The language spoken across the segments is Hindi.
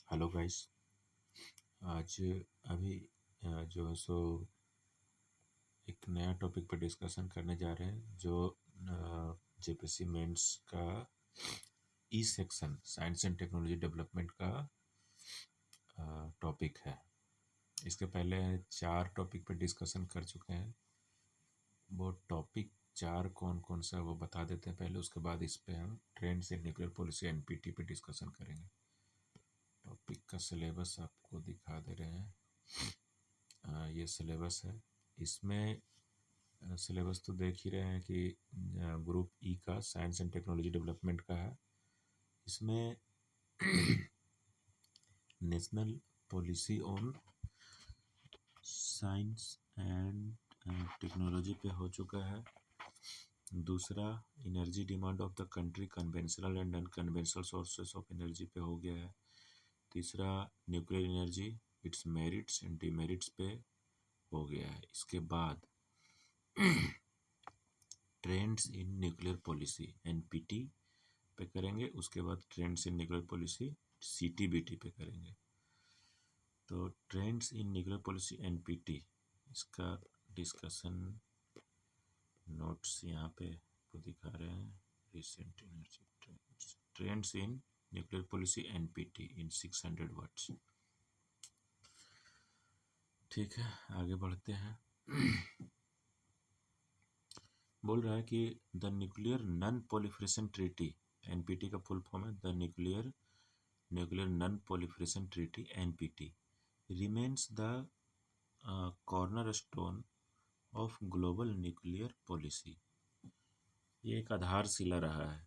Hello guys. आज अभी जो है सो एक नया टॉपिक पर डिस्कशन करने जा रहे हैं जो जेपीसी मेंस का E section science and technology development का टॉपिक है। इसके पहले 4 टॉपिक पर डिस्कशन कर चुके हैं। वो टॉपिक 4 कौन कौन सा वो बता देते हैं पहले, उसके बाद इस पे हम trends in nuclear policy NPT पे डिस्कशन करेंगे। टॉपिक का सिलेबस आपको दिखा दे रहे हैं। ये सिलेबस है। इसमें सिलेबस तो देख ही रहे हैं कि ग्रुप ई का साइंस एंड टेक्नोलॉजी डेवलपमेंट का है। इसमें national policy on science and technology पे हो चुका है। दूसरा, energy demand of the country, conventional and unconventional sources of energy पे हो गया है। तीसरा, nuclear energy, it's merits and demerits पे हो गया है। इसके बाद trends in nuclear policy NPT पे करेंगे। उसके बाद trends in nuclear policy CTBT पे करेंगे। तो trends in nuclear policy NPT, इसका डिस्कशन नोट्स यहाँ पे आपको दिखा रहे हैं। Recent energy trends in nuclear policy NPT in 600 words. ठीक है, आगे बढ़ते हैं। बोल रहा है कि the nuclear non proliferation treaty, NPT का फुल फॉर्म है the nuclear non proliferation treaty NPT, remains the cornerstone of global nuclear policy. ये एक आधारशिला रहा है,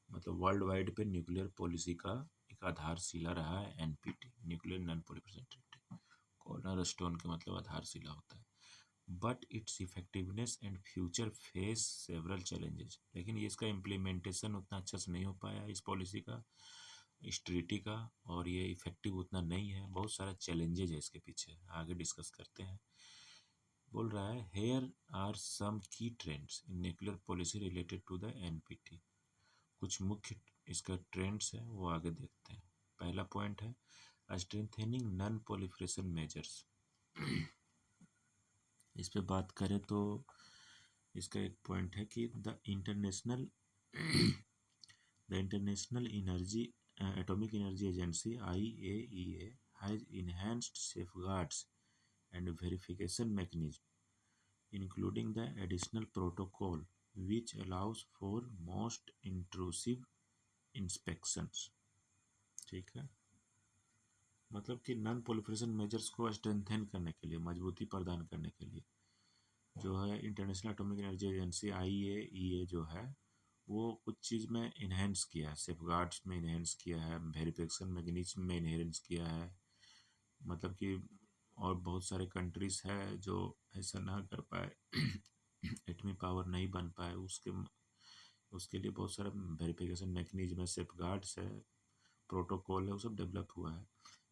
मतलब वर्ल्ड वाइड पे न्यूक्लियर पॉलिसी का एक आधारशिला रहा है NPT, nuclear non proliferation treaty. Cornerstone का मतलब आधारशिला होता है। But it's effectiveness and future face several challenges, लेकिन ये इसका इम्प्लीमेंटेशन उतना अच्छा से नहीं हो पाया इस पॉलिसी का, इस ट्रीटी का, और ये इफेक्टिव उतना नहीं है। बहुत सारा चैलेंजेज है इसके पीछे, आगे डिस्कस करते हैं। बोल रहा है hair are some key trends in nuclear policy related to the NPT. कुछ मुख्य इसका ट्रेंड्स है वो आगे देखते हैं। पहला पॉइंट है स्ट्रेंथेनिंग नॉन प्रोलिफरेशन मेजर्स। इस पे बात करें तो इसका एक पॉइंट है कि the international energy atomic energy agency IAEA has enhanced safeguards and verification mechanism including the additional protocol which allows for most intrusive inspections। ठीक है, मतलब कि नॉन प्रोलिफरेशन मेजर्स को स्ट्रेंथन करने के लिए, मजबूती प्रदान करने के लिए जो है international atomic energy agency IAEA जो है वो कुछ चीज़ में इन्हेंस किया है, सेफगार्ड्स में इन्हेंस किया है, वेरिफिकेशन मैकेनिज्म में इन्हेंस किया है। मतलब कि और बहुत सारे कंट्रीज़ है जो ऐसा ना कर पाए, एटमी पावर नहीं बन पाए, उसके लिए बहुत सारा वेरिफिकेशन मैकेनिज्म है, सेफगार्ड्स है, प्रोटोकॉल है, वो सब डेवलप हुआ है।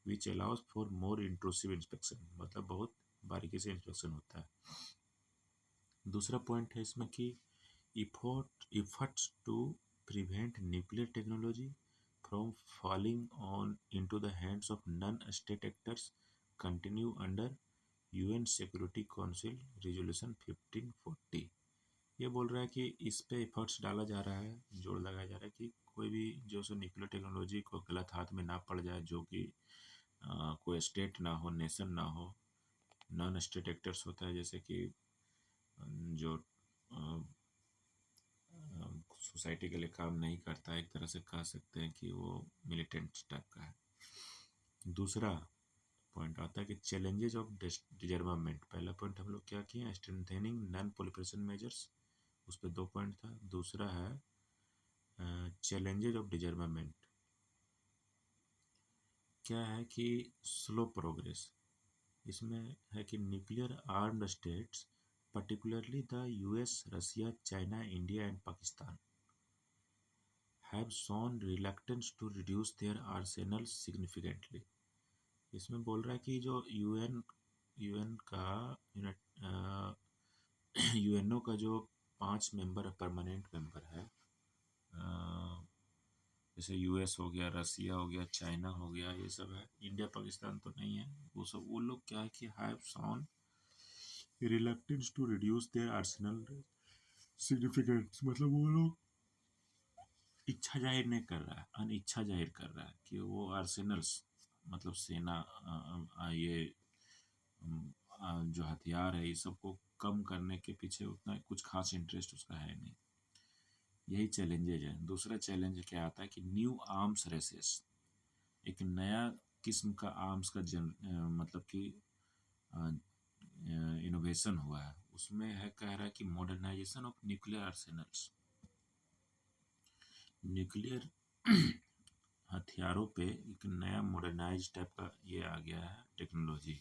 Which allows for more intrusive inspection, मतलब बहुत बारीकी से इंस्पेक्शन होता है। दूसरा पॉइंट है इसमें कि efforts to prevent nuclear technology from falling on into the hands of non-state actors continue under UN Security Council Resolution 1540। ये बोल रहा है कि इस पे एफर्ट्स डाला जा रहा है, जोर लगाया जा रहा है कि कोई भी जो सो न्यूक्लियर टेक्नोलॉजी को गलत हाथ में ना पड़ जाए, जो कि कोई स्टेट ना हो, नेशन ना हो, नॉन स्टेट एक्टर्स होता है, जैसे कि जो सोसाइटी के लिए काम नहीं करता है, एक तरह से कह सकते हैं कि वो मिलिटेंट टाइप का है। दूसरा पॉइंट आता है कि चैलेंजेज ऑफ डिजर्मामेंट। पहला पॉइंट हम लोग क्या किए, स्ट्रेंथेनिंग नॉन प्रोलिफरेशन मेजर्स, उस पर 2 पॉइंट था। दूसरा है चैलेंजेज ऑफ डिजर्मामेंट, क्या है कि स्लो प्रोग्रेस। इसमें है कि nuclear armed states particularly the US, Russia, China, India and Pakistan have shown reluctance to reduce their arsenals significantly। इसमें बोल रहा है कि जो यूएन का यूएनओ का जो 5 मेंबर परमानेंट मेंबर है, जैसे यूएस हो गया, रसिया हो गया, चाइना हो गया, ये सब है। इंडिया पाकिस्तान तो नहीं है। वो लोग क्या है कि have shown reluctance to reduce their arsenal significance, मतलब वो लोग इच्छा जाहिर नहीं कर रहा है, अनिच्छा जाहिर कर रहा है कि वो आर्सेनल्स मतलब सेना ये जो हथियार है ये सबको कम करने के पीछे उतना कुछ खास इंटरेस्ट उसका है नहीं। यही चैलेंजेज है। दूसरा चैलेंज क्या आता है कि न्यू आर्म्स रेसेस, एक नया किस्म का आर्म्स का मतलब कि इनोवेशन हुआ है। उसमें है, कह रहा है कि modernisation of nuclear Arsenal's, nuclear हथियारों पे एक नया मॉडर्नाइज टाइप का ये आ गया है टेक्नोलॉजी,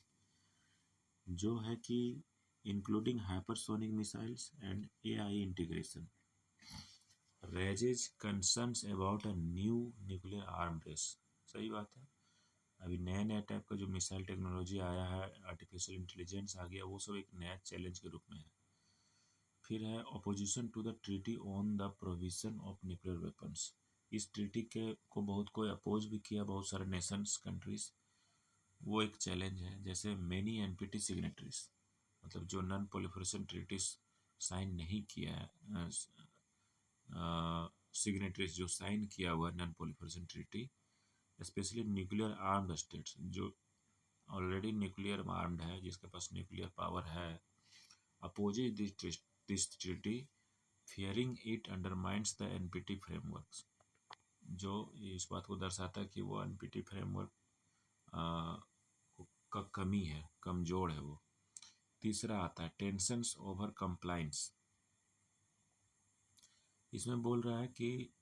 जो है कि including hypersonic missiles and AI integration raises concerns about a new nuclear arm race। सही बात है। अभी नया नया टाइप का जो मिसाइल टेक्नोलॉजी आया है, आर्टिफिशियल इंटेलिजेंस आ गया, वो सब एक नया चैलेंज के रूप में है। फिर है opposition to the treaty on the provision of nuclear weapons. इस ट्रीटी के को बहुत कोई अपोज भी किया, बहुत सारे नेशंस कंट्रीज। वो एक चैलेंज है। जैसे मेनी एनपीटी सिग्नेटरीज, मतलब जो नॉन प्रोलिफरेशन ट्रीटीज साइन नहीं किया है, सिग्नेटरीज जो साइन किया हुआ non proliferation treaty, specially nuclear armed states जो ऑलरेडी न्यूक्लियर आर्म्ड है, जिसके पास न्यूक्लियर पावर है, opposes this treaty fearing it undermines the NPT framework, जो इस बात को दर्शाता है कि वो एनपीटी फ्रेमवर्क का कमी है, कमजोर है वो। तीसरा आता है टेंशंस ओवर कंप्लाइंस। इसमें बोल रहा है कि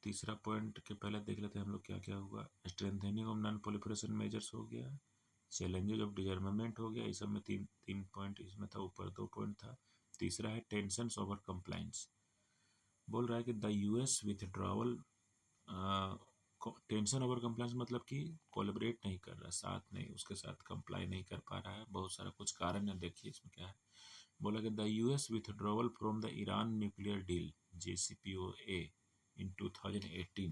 तीसरा पॉइंट के पहले देख लेते हैं हम लोग क्या क्या होगा। Strengthening of non proliferation measures हो गया, चैलेंजेज ऑफ डिसआर्मामेंट हो गया। इस सब में तीन तीन पॉइंट इसमें था, ऊपर दो पॉइंट था। तीसरा है टेंशंस ओवर कंप्लाइंस। बोल रहा है कि the US withdrawal, tension over compliance मतलब कि कोलेबरेट नहीं कर रहा, साथ नहीं, उसके साथ कंप्लाई नहीं कर पा रहा है। बहुत सारा कुछ कारण है, देखिए इसमें क्या है। बोला कि the US withdrawal from the Iran nuclear deal JCPOA in 2018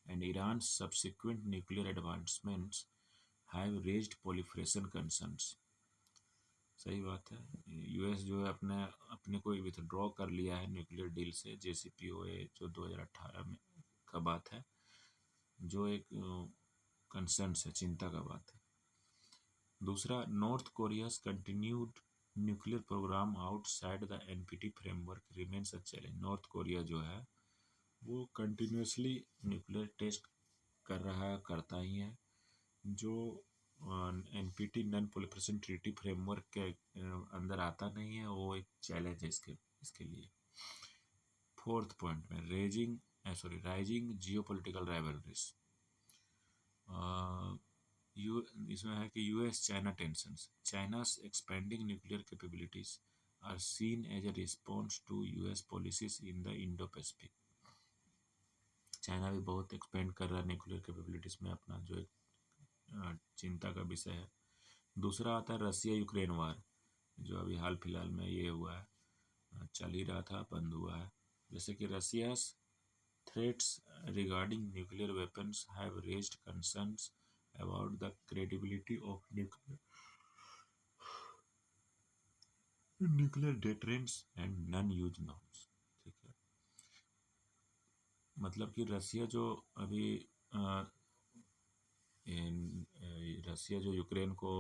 and Iran's subsequent nuclear advancements have raised proliferation concerns। सही बात है। यूएस जो है अपने अपने को विथड्रॉ कर लिया है न्यूक्लियर डील से, JCPOA जो 2018 में का बात है, जो एक कंसर्न्स है, चिंता का बात है। दूसरा, north Korea's continued nuclear programme outside the NPT framework remains a challenge. North Korea जो है वो कंटिन्यूसली न्यूक्लियर टेस्ट कर रहा है, करता ही है, जो NPT non proliferation treaty framework के अंदर आता नहीं है। वो एक चैलेंज है इसके लिए। फोर्थ पॉइंट में राइजिंग जियोपॉलिटिकल राइवलरीज, इसमें है कि US China tensions, चाइना's expanding nuclear capabilities are seen as a response to US policies in the Indo-Pacific। China भी बहुत एक्सपेंड कर रहा है न्यूक्लियर कैपेबिलिटीज में अपना, जो एक चिंता का विषय है। दूसरा आता है रसिया यूक्रेन वार, जो अभी हाल फिलहाल में ये हुआ है, चल ही रहा था, बंद हुआ है। जैसे कि रसिया threats regarding nuclear weapons have raised concerns about the credibility of nuclear deterrence and non-use norms। ठीक है, मतलब कि रसिया जो अभी रसिया जो यूक्रेन को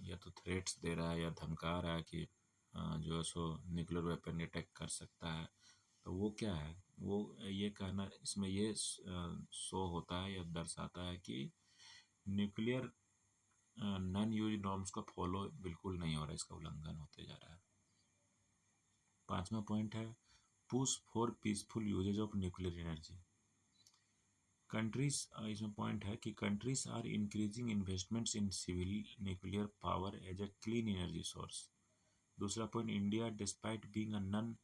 या तो थ्रेट्स दे रहा है या धमका रहा है कि जो है सो न्यूक्लियर वेपन अटैक कर सकता है, तो वो क्या है, वो ये कहना, इसमें ये शो होता है या दर्शाता है कि न्यूक्लियर नॉन यूज नॉर्म्स का फॉलो बिल्कुल नहीं हो रहा है, इसका उल्लंघन होते जा रहा है। पांचवा पॉइंट है push for peaceful usages of nuclear energy. Countries, इसमें पॉइंट है कि countries are increasing investments in civil nuclear power as a clean energy source. दूसरा point, India despite being a non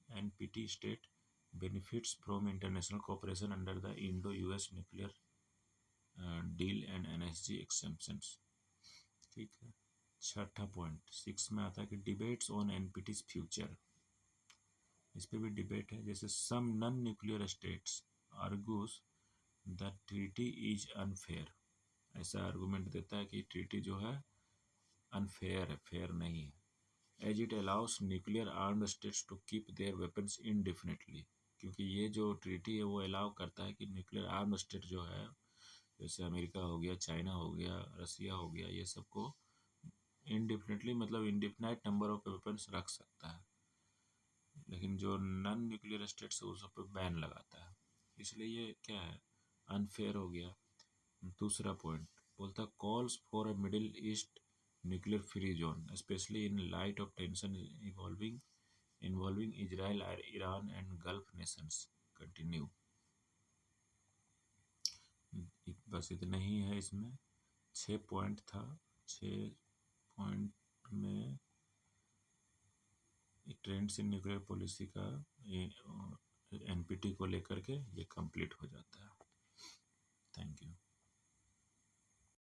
NPT state benefits from international cooperation under the Indo US nuclear deal and NSG exemptions. ठीक है। छठा पॉइंट 6 में आता है कि डिबेट्स ऑन एनपीटीज फ्यूचर, इस पे भी डिबेट है। जैसे some non nuclear states argues the treaty is unfair, ऐसा आर्गूमेंट देता है कि ट्रीटी जो है अनफेयर है, फेयर नहीं है। As it allows nuclear armed states to keep their weapons indefinitely, क्योंकि ये जो ट्रीटी है वो अलाउ करता है कि न्यूक्लियर आर्म्ड स्टेट जो है, जैसे अमेरिका हो गया, चाइना हो गया, रसिया हो गया, ये सबको इनडेफिनेटली मतलब इनडिफिनाइट नंबर ऑफ वेपन्स रख सकता है, लेकिन जो नॉन न्यूक्लियर स्टेट्स है उस पर बैन लगाता है। इसलिए ये क्या है, अनफेयर हो गया। दूसरा पॉइंट बोलता है calls for a middle east nuclear free zone specially in light of tension involving Israel, Iran and gulf Nations continue. बस इतना ही है इसमें, 6 पॉइंट था। 6 पॉइंट में ट्रेंड्स इन न्यूक्लियर पॉलिसी का ये एनपीटी को लेकर के ये कंप्लीट हो जाता है।